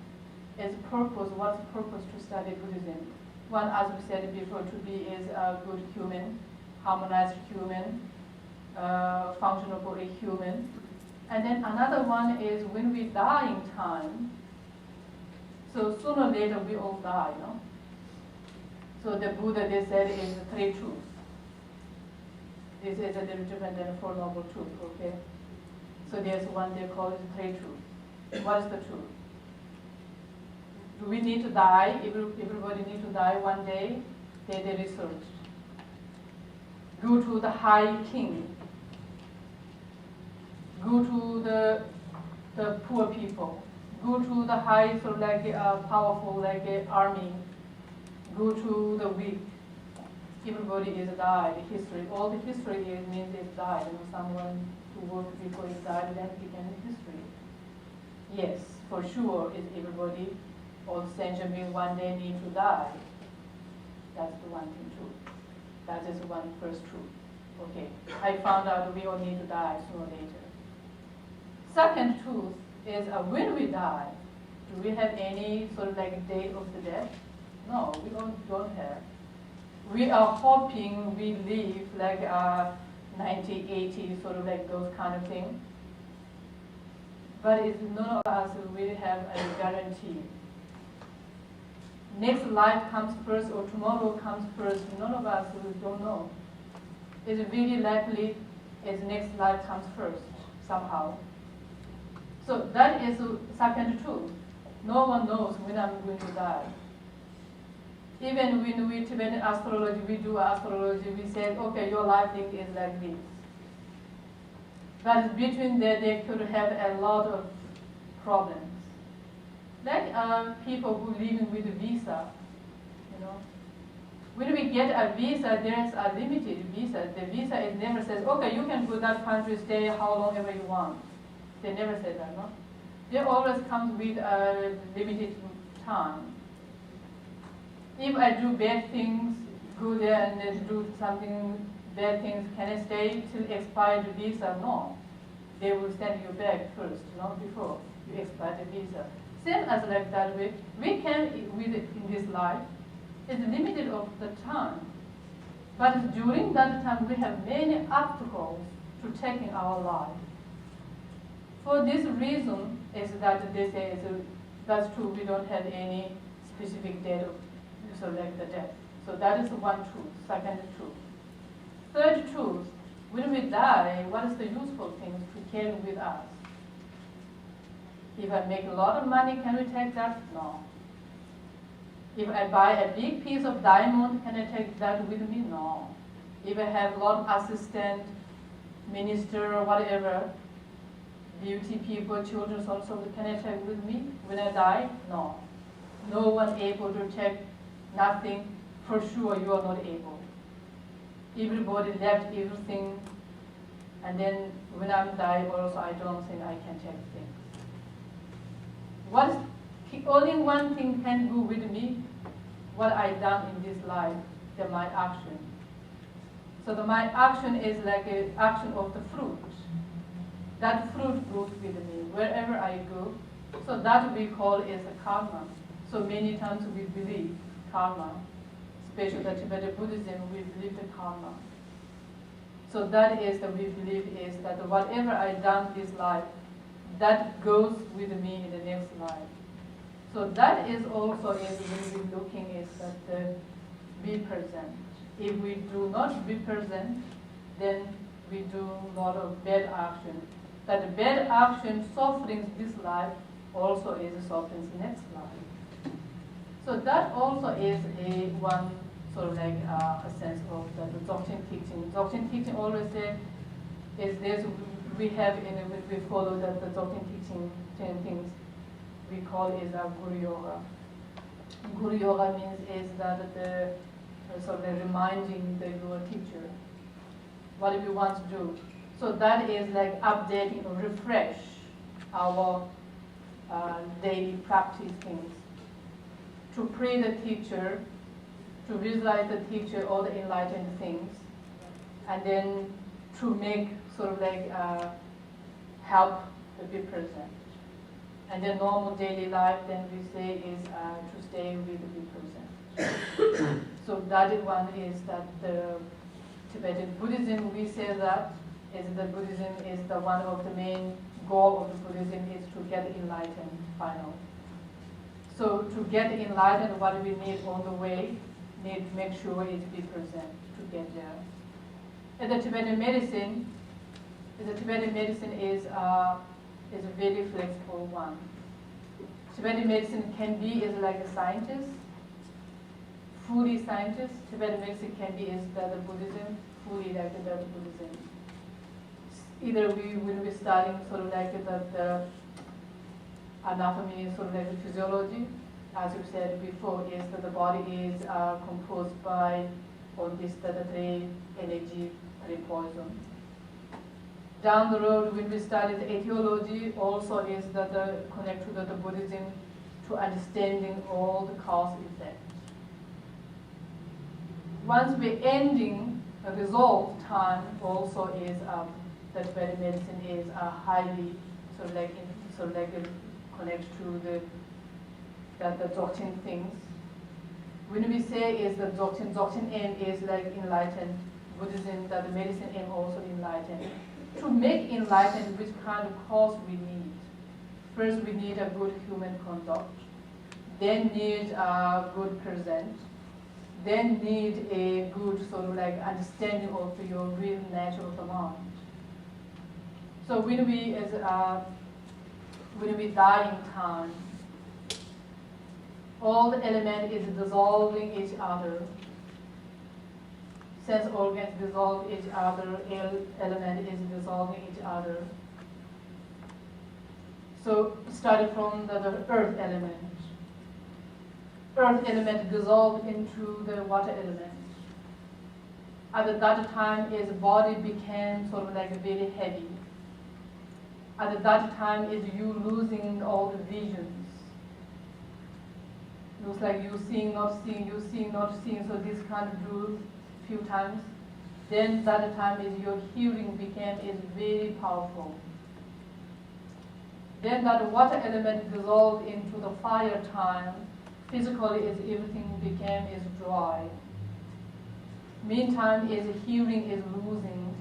[SPEAKER 2] is purpose, what's the purpose to study Buddhism? One, as we said before, to be is a good human, harmonized human, functional for a human. And then another one is when we die in time, so sooner or later we all die, no? So the Buddha, they said, is the 3 truths. This is a little different than the 4 noble truths, okay? So there's one they call it the 3 truths. What is the truth? Do we need to die? Everybody need to die one day? They researched. Go to the high king. Go to the poor people. Go to the high, sort of like powerful, like army. Go to the weak. Everybody is died. History, all the history means is died. And someone who worked before he died, then became history. Yes, for sure, is everybody, all centuries one day need to die. That's the one thing true. That is one first truth. Okay, I found out we all need to die sooner or later. Second truth is when we die, do we have any sort of like date of the death? No, we don't have. We are hoping we live like 90, 80, sort of like those kind of things. But it's none of us will have a guarantee. Next life comes first or tomorrow comes first, none of us don't know. It's really likely as next life comes first, somehow. So that is the second truth. No one knows when I'm going to die. Even when we Tibetan astrology, we do astrology, we say, okay, your life link is like this. But between there, they could have a lot of problems. Like people who living with a visa, you know. When we get a visa, there's a limited visa. The visa is never says, okay, you can go to that country, stay how long ever you want. They never say that, no? They always comes with a limited time. If I do bad things, go there and do something bad things, can I stay till expired visa? No. They will send you back first, before you expire the visa. Same as like that way, we can, in this life, it's limited of the time. But during that time, we have many obstacles to taking our life. For this reason, is that they say that's true. We don't have any specific date of like the death. So that is one truth. Second truth. Third truth. When we die, what is the useful things to carry with us? If I make a lot of money, can we take that? No. If I buy a big piece of diamond, can I take that with me? No. If I have a lot of assistant, minister, or whatever, beauty people, children also, can I take with me when I die? No. No one able to take nothing. For sure, you are not able. Everybody left everything, and then when I'm dying also, I don't think I can take things. Only one thing can go with me, what I done in this life, my action. So my action is like an action of the fruit. That fruit goes with me wherever I go. So that we call is a karma. So many times we believe karma, especially the Tibetan Buddhism, we believe the karma. So that is that we believe is that whatever I done this life, that goes with me in the next life. So that is also is when we're looking is that be present. If we do not be present, then we do a lot of bad action. That bad action sufferings this life also is sufferings next life. So that also is a one sort of like a sense of the Dzogchen teaching. Dzogchen teaching always say is this we have we follow that the Dzogchen teaching 10 things we call is a Guru Yoga. Guru Yoga means is that the sort of reminding your teacher what we want to do. So that is like updating or refresh our daily practice things. To pray the teacher, to visualize the teacher, all the enlightened things, and then to make sort of like help to be present. And the normal daily life, then we say is to stay with the be present. So that is one is that the Tibetan Buddhism, we say that is that Buddhism is the one of the main goal of the Buddhism is to get enlightened finally. So to get enlightened, what we need on the way, need to make sure is be present to get there. And the Tibetan medicine is a very flexible one. Tibetan medicine can be is like a scientist, fully scientist. Tibetan medicine can be is the Buddhism, fully like the Buddhism. Either we will be studying sort of like the anatomy, sort of like the physiology. As you said before, is that the body is composed by on this the three energy, three poison. Down the road, when we study the etiology, also is that connect to the Buddhism to understanding all the cause effect. Once we ending the resolve time, also is that Tibetan medicine is highly sort of like connect to the Dzogchen things. When we say is the Dzogchen aim is like enlightened Buddhism, that the medicine aim also enlightened. To make enlightened, which kind of cause we need? First, we need a good human conduct. Then need a good present. Then need a good sort of like understanding of your real nature of the mind. So when we die in time, all the element is dissolving each other. Sense organs dissolve each other, element is dissolving each other. So starting from the earth element. Earth element dissolved into the water element. At that time, his body became sort of like very heavy. At that time, is you losing all the visions. looks like you seeing, not seeing, you seeing, not seeing, so this kind of do few times. Then that time is your hearing is very powerful. Then that water element dissolved into the fire time, physically is everything is dry. Meantime is hearing is losing.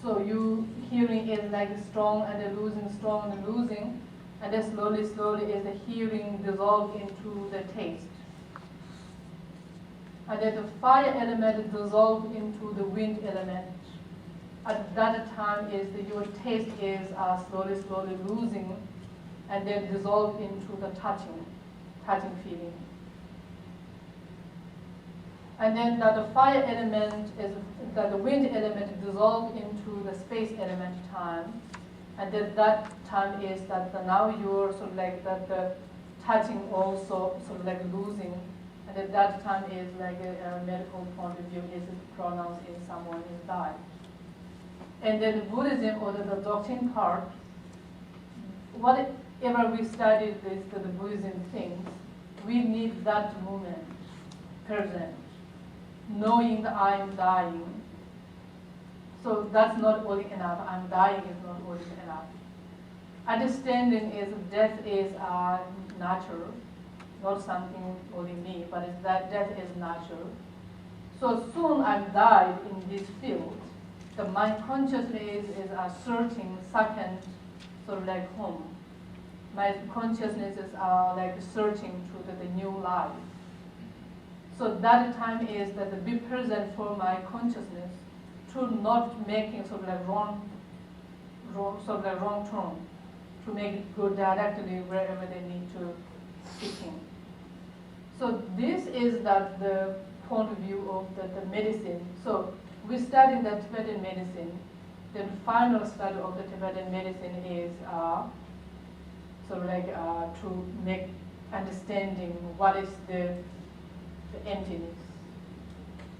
[SPEAKER 2] So you hearing is like strong and losing, strong and losing, and then slowly is the hearing dissolved into the taste. And then the fire element dissolved into the wind element. At that time is your taste is slowly losing, and then dissolved into the touching feeling. And then that the fire element is that the wind element dissolved into the space element time, and then that time is that now you're sort of like that the touching also sort of like losing, and at that time is like a medical point of view is pronounced in someone is died. And then Buddhism or the Dzogchen part, whatever we studied this the Buddhism things, we need that moment present, knowing that I am dying. So that's not only enough. I'm dying is not only enough. Understanding is death is natural, not something only me, but it's that death is natural. So soon I'm died in this field. The mind consciousness is a searching second sort of like home. My consciousnesses are like searching to the new life. So that time is that the be present for my consciousness to not making sort of like wrong turn, to make it go directly wherever they need to seeking. So this is that the point of view of the medicine. So we study the Tibetan medicine. The final study of the Tibetan medicine is sort of like to make understanding what is the emptiness,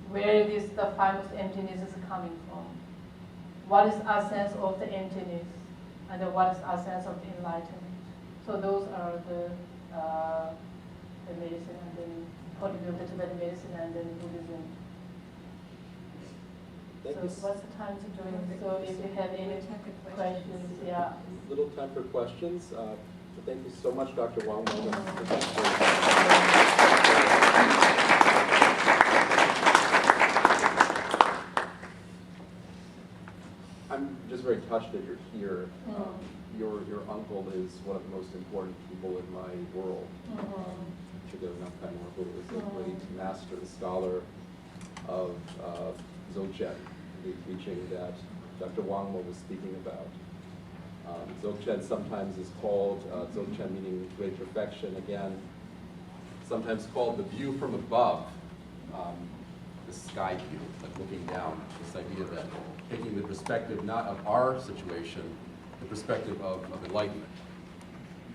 [SPEAKER 2] where is the final emptiness is coming from, what is our sense of the emptiness, and then what is our sense of the enlightenment. So those are the medicine and then point of view of the Tibetan medicine and then Buddhism. So what's the time to do it? So if you have any questions, yeah.
[SPEAKER 1] Little time for questions. Thank you so much, Dr. Wangmo. I'm just very touched that you're here. Your uncle is one of the most important people in my world. ChOgyal Namkhai Norbu is a great master and scholar of Dzogchen, the teaching that Dr. Wangmo was speaking about. Dzogchen sometimes is called, Dzogchen meaning great perfection, again, sometimes called the view from above, the sky view, like looking down, this idea that taking the perspective not of our situation, the perspective of enlightenment.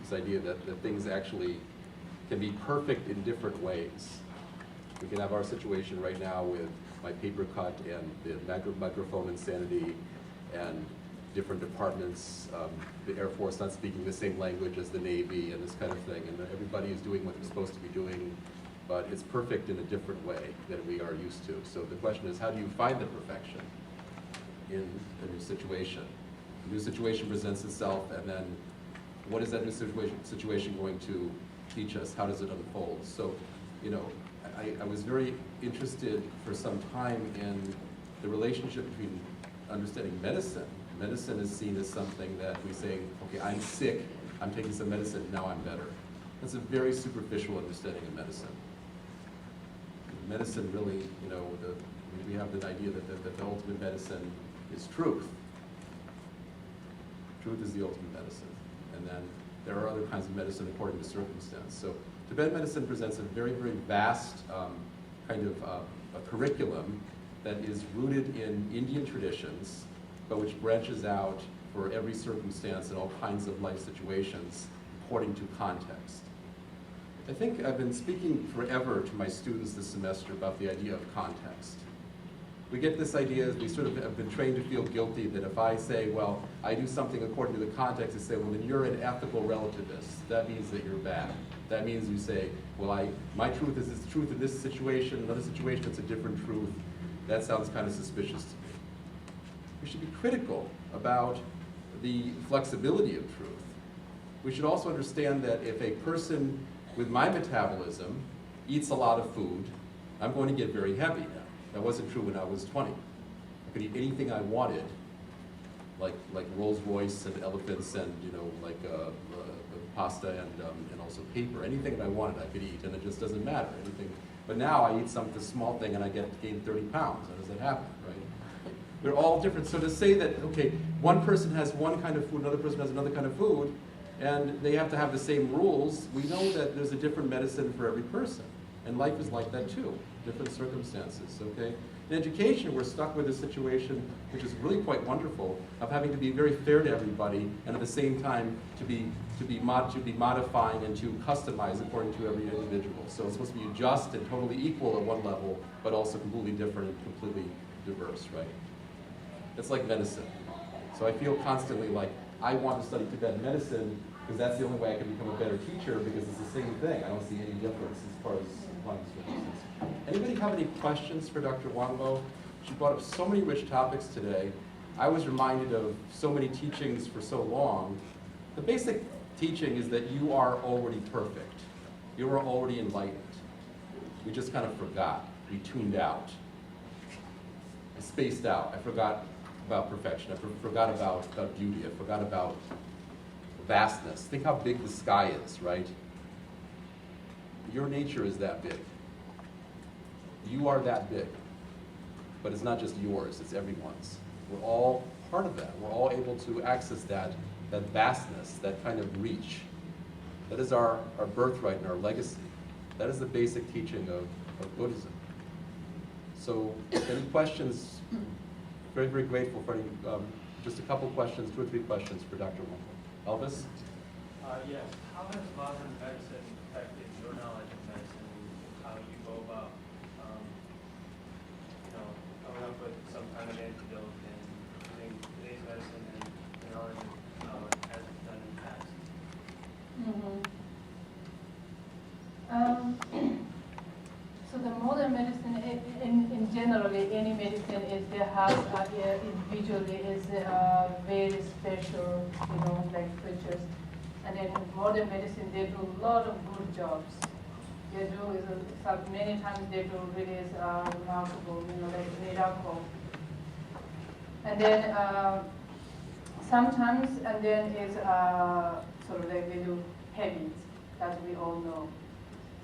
[SPEAKER 1] This idea that things actually can be perfect in different ways. We can have our situation right now with my paper cut and the microphone insanity and different departments, the Air Force not speaking the same language as the Navy and this kind of thing, and everybody is doing what they're supposed to be doing, but it's perfect in a different way than we are used to. So the question is, how do you find the perfection in a new situation? A new situation presents itself, and then what is that new situation going to teach us? How does it unfold? So, you know, I was very interested for some time in the relationship between understanding medicine. Medicine is seen as something that we say, okay, I'm sick, I'm taking some medicine, now I'm better. That's a very superficial understanding of medicine. Medicine really, you know, we have the idea that the ultimate medicine is truth. Truth is the ultimate medicine. And then there are other kinds of medicine according to circumstance. So Tibetan medicine presents a very, very vast kind of a curriculum that is rooted in Indian traditions, but which branches out for every circumstance and all kinds of life situations according to context. I think I've been speaking forever to my students this semester about the idea of context. We get this idea, we sort of have been trained to feel guilty that if I say, well, I do something according to the context, they say, well, then you're an ethical relativist. That means that you're bad. That means you say, well, my truth is this truth in this situation, another situation it's a different truth. That sounds kind of suspicious to me. We should be critical about the flexibility of truth. We should also understand that if a person with my metabolism eats a lot of food, I'm going to get very heavy now. That wasn't true when I was 20. I could eat anything I wanted, like Rolls Royce and elephants and pasta and also paper. Anything that I wanted I could eat, and it just doesn't matter. Anything. But now I eat this small thing and I gain 30 pounds. How does that happen, right? They're all different. So to say that, okay, one person has one kind of food, another person has another kind of food, and they have to have the same rules, we know that there's a different medicine for every person. And life is like that too, different circumstances, okay? In education, we're stuck with a situation which is really quite wonderful of having to be very fair to everybody and at the same time to be modifying and to customize according to every individual. So it's supposed to be just and totally equal at one level, but also completely different and completely diverse, right? It's like medicine. So I feel constantly like I want to study Tibetan medicine because that's the only way I can become a better teacher because it's the same thing. I don't see any difference as far as applying this. Anybody have any questions for Dr. Wangmo? She brought up so many rich topics today. I was reminded of so many teachings for so long. The basic teaching is that you are already perfect. You are already enlightened. We just kind of forgot. We tuned out. I spaced out. I forgot about perfection. I forgot about beauty. I forgot about vastness. Think how big the sky is, right? Your nature is that big. You are that big. But it's not just yours, it's everyone's. We're all part of that. We're all able to access that vastness, that kind of reach. That is our birthright and our legacy. That is the basic teaching of Buddhism. So, any questions? Very, very grateful for any, just a couple questions, 2 or 3 questions for Dr. Wangmo. Elvis?
[SPEAKER 3] Yes. How has modern medicine affected your knowledge of medicine, how you go about, coming up with some kind of antidote and using today's medicine and the knowledge of how it has been done in the past?
[SPEAKER 2] So the modern medicine, in generally, any medicine is there has individually is very special, like features. And in modern medicine, they do a lot of good jobs. They do many times they do really is remarkable, like miracle. And then sometimes, and then is sort of like they do heavy, that we all know.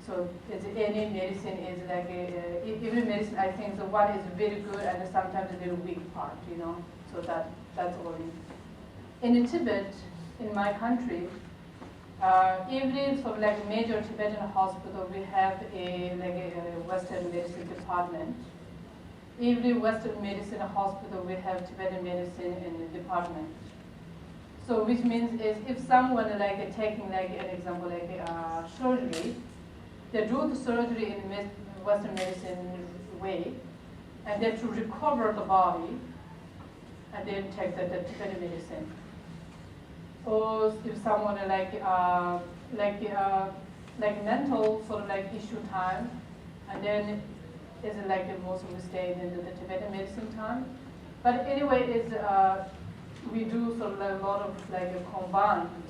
[SPEAKER 2] So any medicine is like every medicine. I think the one is very good and sometimes a little weak part, So that's all. In Tibet, in my country, every sort of like major Tibetan hospital, we have a Western medicine department. Every Western medicine hospital, we have Tibetan medicine in the department. So which means is if someone taking an example surgery, they do the surgery in Western medicine way, and then to recover the body, and then take the Tibetan medicine. Or if someone mental sort of issue time, and then is most of we stay in the Tibetan medicine time. But anyway, is we do sort of a lot of combined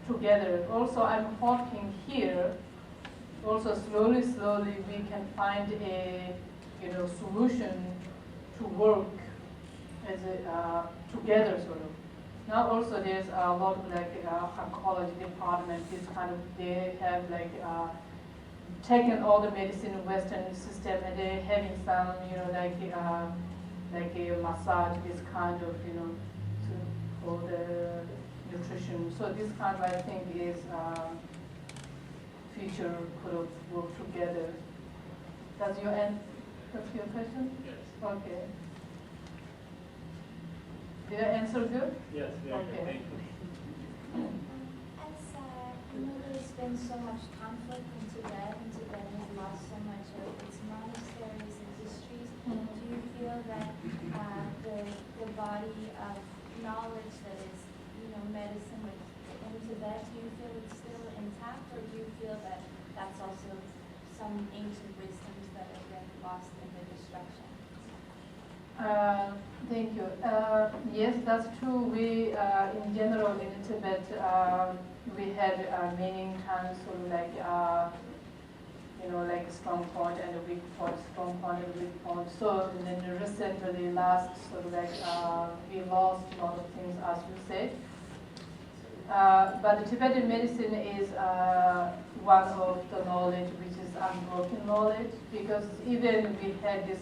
[SPEAKER 2] together. Also, I'm hoping here. Also, slowly, we can find a solution to work as together, sort of. Now, also there's a lot of oncology department. This kind of they have taken all the medicine in Western system, and they're having some a massage. This kind of for the nutrition. So this kind of I think is. Future could have worked together. Does your answer your question?
[SPEAKER 3] Yes.
[SPEAKER 2] Okay. Did I answer good?
[SPEAKER 3] Yes, very good.
[SPEAKER 2] Okay.
[SPEAKER 3] Thank you.
[SPEAKER 4] There's been so much conflict in Tibet, and Tibet has lost so much of its monasteries and histories. Do you feel that the body of knowledge that is, medicine in Tibet, do you feel it's still intact, or do you feel that that's also some ancient wisdoms that have been lost in the destruction?
[SPEAKER 2] Thank you. Yes, that's true. We, in general, in Tibet, we had many times sort of like, like strong point and a weak point, strong point and a weak point. So and then recently, last sort of like, we lost a lot of things, as you said. But the Tibetan medicine is one of the knowledge which is unbroken knowledge, because even we had this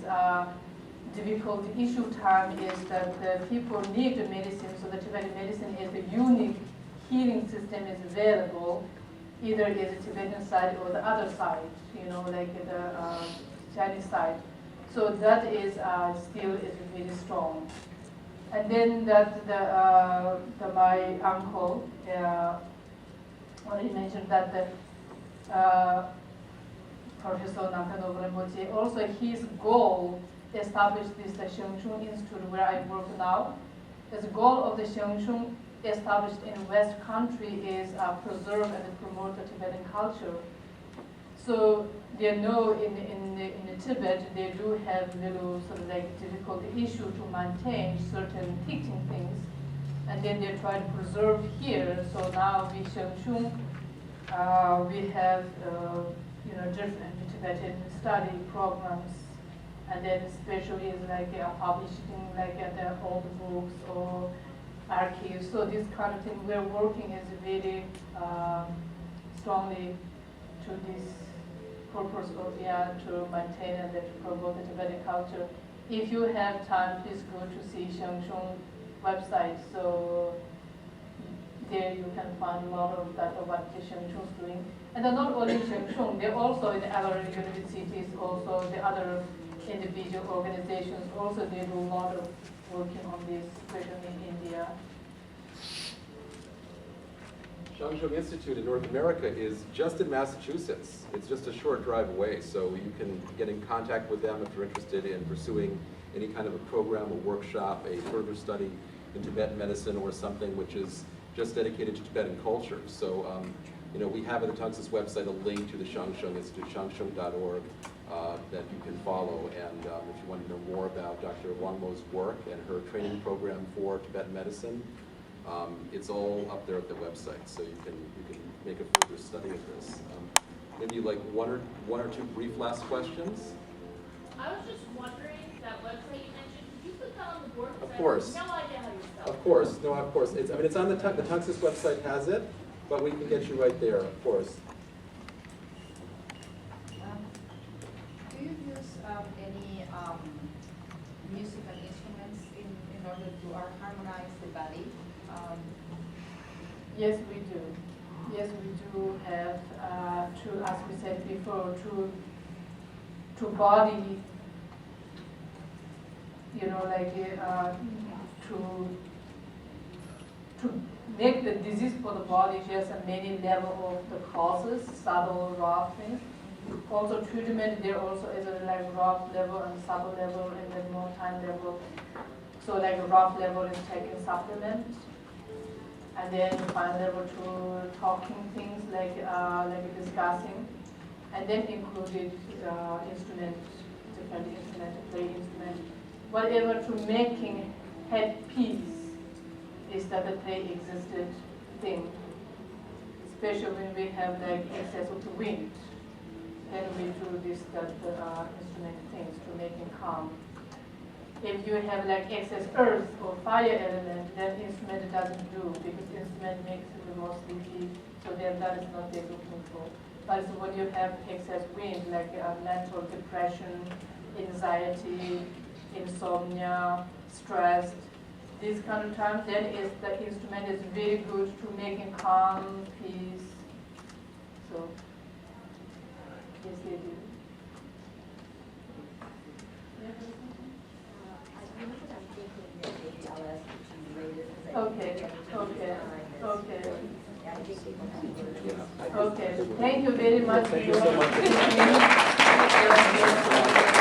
[SPEAKER 2] difficult issue time is that the people need the medicine, so the Tibetan medicine is a unique healing system is available, either is the Tibetan side or the other side, like the Chinese side. So that is still is really strong. And then that my uncle already mentioned that the Professor Namkhai Norbu, also his goal established this Shengshun Institute where I work now. The goal of the Shengshun established in West Country is preserve and promote the Tibetan culture. So they know in the Tibet they do have little sort of like difficult issue to maintain certain teaching things, and then they try to preserve here. So now we Shengshun, we have different Tibetan study programs, and then especially is like publishing like the old books or archives. So this kind of thing we're working is very strongly to this purpose of to maintain and to promote the Tibetan culture. If you have time, please go to see Shengshun website. So there you can find a lot of that of what the Shengshun is doing. And then not only Shengshun, they're also in other universities, also the other individual organizations, also they do a lot of working on this, especially in India.
[SPEAKER 1] ChOgyal Institute in North America is just in Massachusetts. It's just a short drive away, so you can get in contact with them if you're interested in pursuing any kind of a program, a workshop, a further study in Tibetan medicine, or something which is just dedicated to Tibetan culture. So, we have at the Tunxis website a link to the ChOgyal Institute, chongshung.org, that you can follow. And if you want to know more about Dr. Wangmo's work and her training program for Tibetan medicine, it's all up there at the website, so you can make a further study of this. Maybe like one or two brief last questions.
[SPEAKER 5] I was just wondering, that website you mentioned, could you put that on the board?
[SPEAKER 1] Of course.
[SPEAKER 5] I have no idea how you spell it.
[SPEAKER 1] Of course, no, of course. It's on the Tunxis website has it, but we can get you right there, of course.
[SPEAKER 6] Do you use any musical instruments in order to harmonize the body?
[SPEAKER 2] Yes, we do. Yes, we do have as we said before, to body, to make the disease for the body, there's a many level of the causes, subtle, rough things. Also treatment, there also is a like rough level and subtle level and then more time level. So like a rough level is taking supplements. And then fine level to talking things like discussing, and then included instruments, different instruments, play instruments, whatever to making head peace is that the play existed thing. Especially when we have like excess of the wind, then we do this instrument things to make it calm. If you have like excess earth or fire element, then instrument doesn't do, because instrument makes it the most sleepy, so then that is not able to control. But when you have excess wind, like mental depression, anxiety, insomnia, stress, this kind of time, then the instrument is very good to making calm, peace. So, yes, they do. Okay. Okay. Thank you very much.
[SPEAKER 1] Thank you so much.